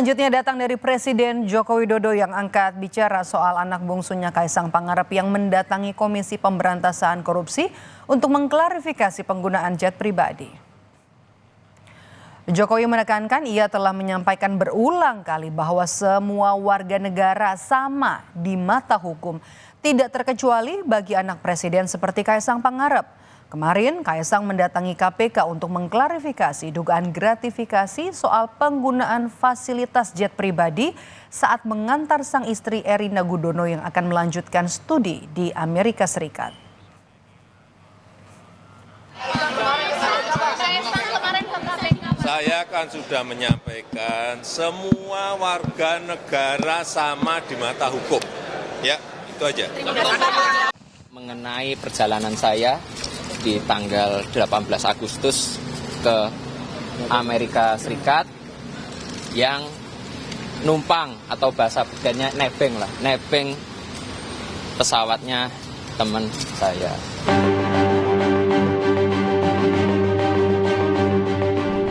Selanjutnya datang dari Presiden Joko Widodo yang angkat bicara soal anak bungsunya Kaisang Pangarep yang mendatangi Komisi Pemberantasan Korupsi untuk mengklarifikasi penggunaan jet pribadi. Jokowi menekankan ia telah menyampaikan berulang kali bahwa semua warga negara sama di mata hukum, tidak terkecuali bagi anak presiden seperti Kaisang Pangarep. Kemarin Kaisang mendatangi KPK untuk mengklarifikasi dugaan gratifikasi soal penggunaan fasilitas jet pribadi saat mengantar sang istri Erina Gudono yang akan melanjutkan studi di Amerika Serikat. Saya kan sudah menyampaikan semua warga negara sama di mata hukum. Ya, itu aja. Mengenai perjalanan saya di tanggal 18 Agustus ke Amerika Serikat yang numpang atau bahasa bedanya nebeng pesawatnya teman saya.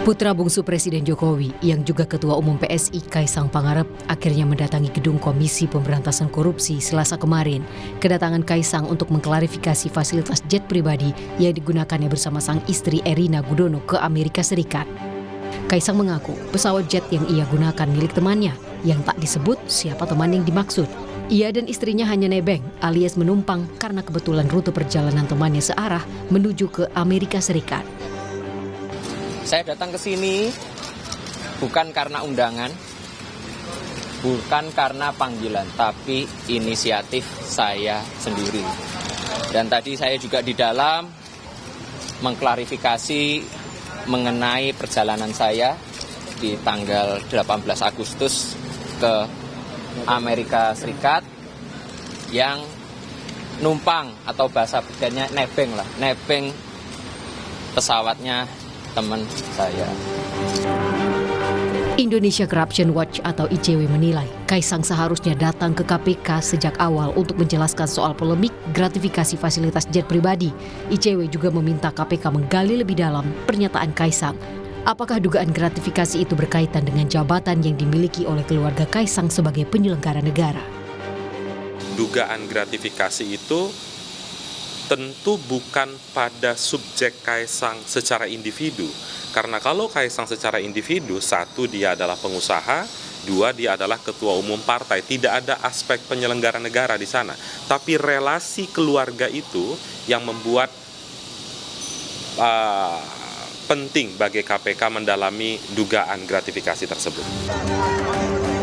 Putra bungsu Presiden Jokowi yang juga Ketua Umum PSI Kaisang Pangarep akhirnya mendatangi gedung Komisi Pemberantasan Korupsi Selasa kemarin. Kedatangan Kaisang untuk mengklarifikasi fasilitas jet pribadi yang digunakannya bersama sang istri Erina Gudono ke Amerika Serikat. Kaisang mengaku pesawat jet yang ia gunakan milik temannya yang tak disebut siapa teman yang dimaksud. Ia dan istrinya hanya nebeng alias menumpang karena kebetulan rute perjalanan temannya searah menuju ke Amerika Serikat. Saya datang ke sini bukan karena undangan, bukan karena panggilan, tapi inisiatif saya sendiri. Dan tadi saya juga di dalam mengklarifikasi mengenai perjalanan saya di tanggal 18 Agustus ke Amerika Serikat yang numpang atau bahasa bedanya nebeng pesawatnya teman saya. Indonesia Corruption Watch atau ICW menilai Kaisang seharusnya datang ke KPK sejak awal untuk menjelaskan soal polemik gratifikasi fasilitas jet pribadi. ICW juga meminta KPK menggali lebih dalam pernyataan Kaisang. Apakah dugaan gratifikasi itu berkaitan dengan jabatan yang dimiliki oleh keluarga Kaisang sebagai penyelenggara negara? Dugaan gratifikasi itu tentu bukan pada subjek Kaisang secara individu. Karena kalau Kaisang secara individu, satu dia adalah pengusaha, dua dia adalah ketua umum partai. Tidak ada aspek penyelenggara negara di sana. Tapi relasi keluarga itu yang membuat penting bagi KPK mendalami dugaan gratifikasi tersebut.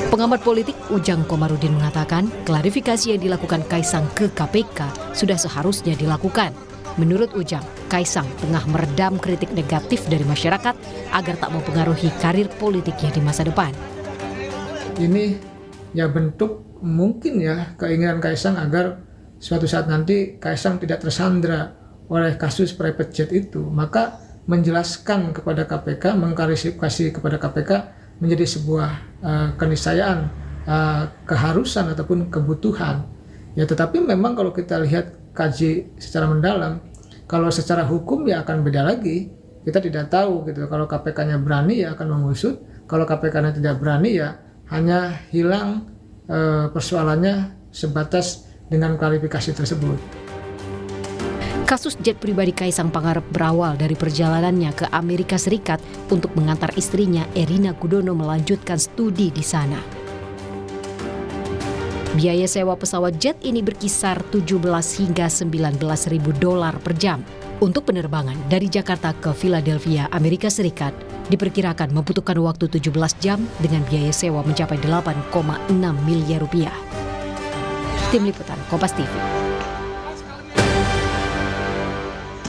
Pengamat politik Ujang Komarudin mengatakan klarifikasi yang dilakukan Kaisang ke KPK sudah seharusnya dilakukan. Menurut Ujang, Kaisang tengah meredam kritik negatif dari masyarakat agar tak mempengaruhi karir politiknya di masa depan. Ini ya bentuk mungkin ya keinginan Kaisang agar suatu saat nanti Kaisang tidak tersandra oleh kasus private jet itu. Maka menjelaskan kepada KPK, mengklarifikasi kepada KPK menjadi sebuah keniscayaan, keharusan ataupun kebutuhan. Ya, tetapi memang kalau kita lihat kaji secara mendalam, kalau secara hukum ya akan beda lagi. Kita tidak tahu gitu. Kalau KPK-nya berani ya akan mengusut, kalau KPK-nya tidak berani ya hanya hilang persoalannya sebatas dengan klarifikasi tersebut. Kasus jet pribadi Kaisang Pangarep berawal dari perjalanannya ke Amerika Serikat untuk mengantar istrinya Erina Gudono melanjutkan studi di sana. Biaya sewa pesawat jet ini berkisar 17 hingga 19 ribu dolar per jam. Untuk penerbangan dari Jakarta ke Philadelphia, Amerika Serikat, diperkirakan membutuhkan waktu 17 jam dengan biaya sewa mencapai 8,6 miliar rupiah. Tim Liputan Kompas TV.